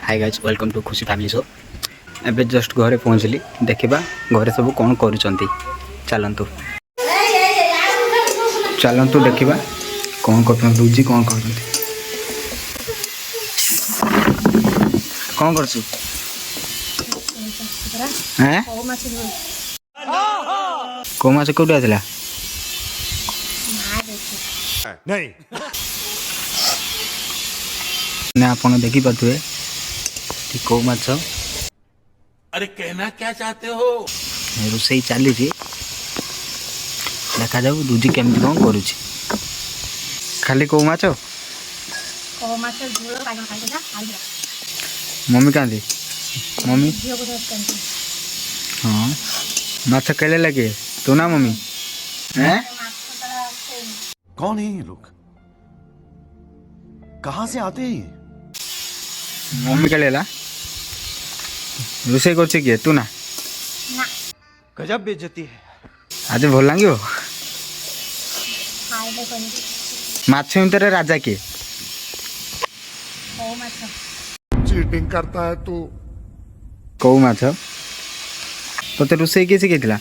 Hi guys welcome to खुशी family show. एबे just घरे पहुँचली देखा घरे सब कौन करूँच चलतु चलतु देखा कौन कर रुचि कौन कर कौन कर कौ माछ कौट आसला नहीं आप देखी पारे कौ माछ। अरे कहना क्या चाहते हो? रोसई चली देखा जाऊ रुचि केमती कौन करुच्ची खाली कौ माछ मम्मी क्या मम्मी हाँ माछ केले लगे तू ना मम्मी हैं कौन है ये लोग? कहाँ से आते हैं ये? मम्मी केलेला रोसई कर किए तू ना गजब बेइज्जती है। आज भल लगे माछ भितर राजा किए चीटिंग करता है तू। कौ माछ तो रोसई किए शिखा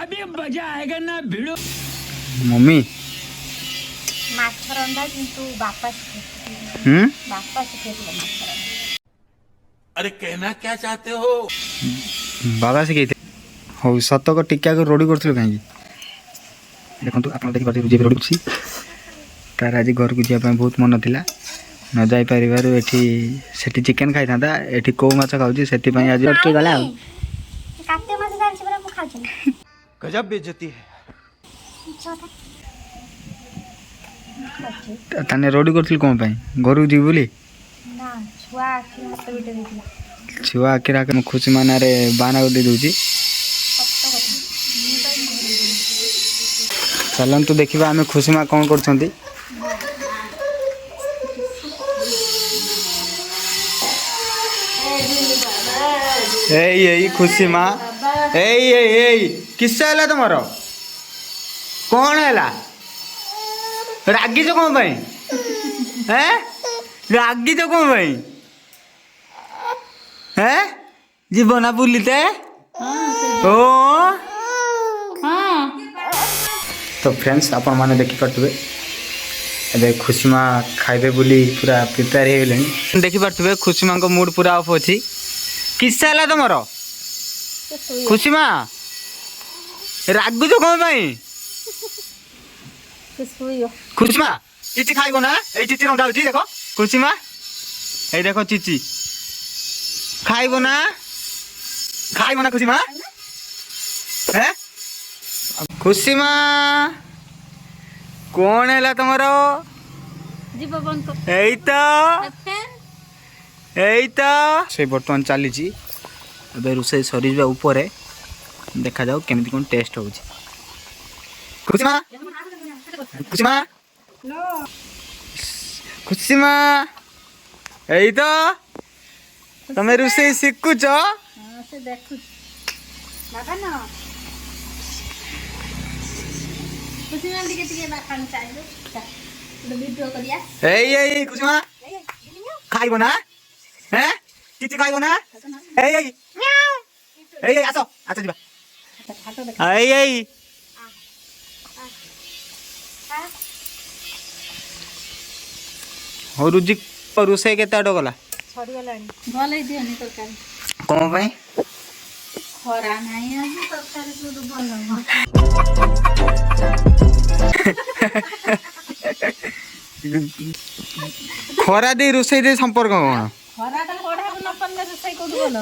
अभी मजा आएगा ना भिड़ो। मम्मी अरे कहना क्या चाहते हो? बाबा शिखे हो सत को टिका रोडी कर कहीं देखो आप देखिए रुचि रोडी कर तार आज घर को जावाई बहुत मन था न जापर ये चिकेन खाई था ये कौ माछ खाऊँ से आज गला गजब बेइज्जती है। ताने रोडी कर कौन घर को जीव बोली छुआ आखिर खुशी मानारे बाना दे दूची चलतु देखा आम खुशी माँ कौन कर खुशी माँ किस तुम कौन है रागिच कौन रागिच कौन है जीव ना बुलते ओ तो फ्रेंड्स आपण मैंने देखिपे ए खुशी माँ खाइबे बोली पूरा प्रिपेयर हो गले देखिपे खुशी माँ को मूड पूरा ऑफ अच्छी किस है तुम खुशी माँ रागुच कौन खुशी माँ चिची खाइब ना ये चिची रंधा होची देखो खुशी माँ ये देखो चिची खाइब ना खुशी माँ है खुशी माँ कौन है तुमर से बर्तमान चली रोसई सरी उपर देखा जाऊ केमिति कौन टेस्ट हो खुशी माँ खुशी माँ खुशी माँ यही तो तमें रोसई शिखुच खुशी माँ खाइब ना हैं चिची खाइब ना आस आस जा हो रुचि रोसई के गला कौन पाई खरा नहीं आज तरकारी सब भल खरा दे रोसई दे संपर्क कौन खरा ता कोडा न पन्ने रोसई कोडु भल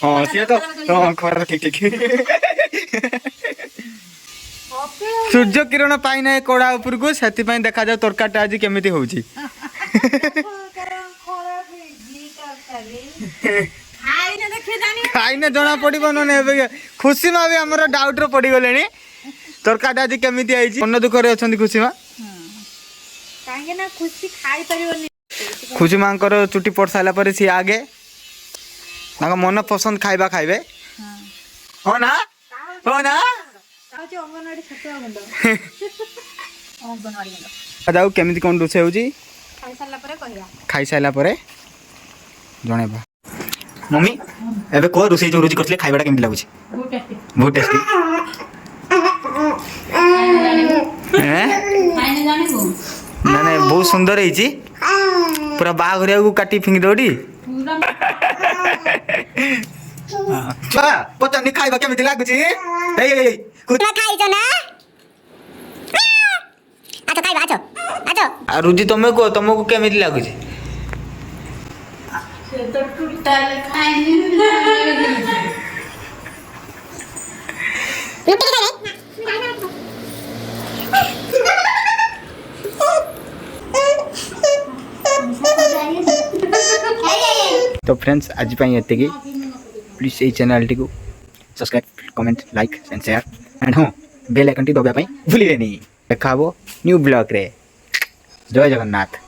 हां से तो हां खरा ठीक सूर्य किरण पाई ना कोड़ा ऊपर को से देखा जाऊ तरकारी आज केमिति होउची खाई ना जना पड़ो ना खुशी माँ भी आम डाउट पड़ गले तरकारी आज केमिति आई मन दुख अच्छा खुशी माँ खुशी माँ चुटी पड़ सारा सी आगे मन पसंद खाइबा खाइबे हो ना मोमोज बनवाई जाऊ केमिति कोन रोसे होजी खाई सारला परे कहिया खाई साइला परे जणेबा मम्मी एबे को रोसे जो रोजी करथले खाइबाटा केमिति लागुची बहुत टेस्टी हैं खाइने जाने को ना ना बहुत सुंदर है पूरा बाघरिया को काटी फिंग दोडी पूरा छुआ पता नहीं खाइबा केमिति लागुची ए कुछ खाइछ ना आछो खाइबा आछो आछो आ रुजी तुमको केमिति लागुची से तो टूटल खाइने लुटी खाइ तो फ्रेंड्स आज पाई एते की प्लीज ए चैनल टी को subscribe comment like and share and हाँ बेल आइकन टी दबाया भूलिए नहीं देखाबो न्यू ब्लॉग रे जय जगन्नाथ।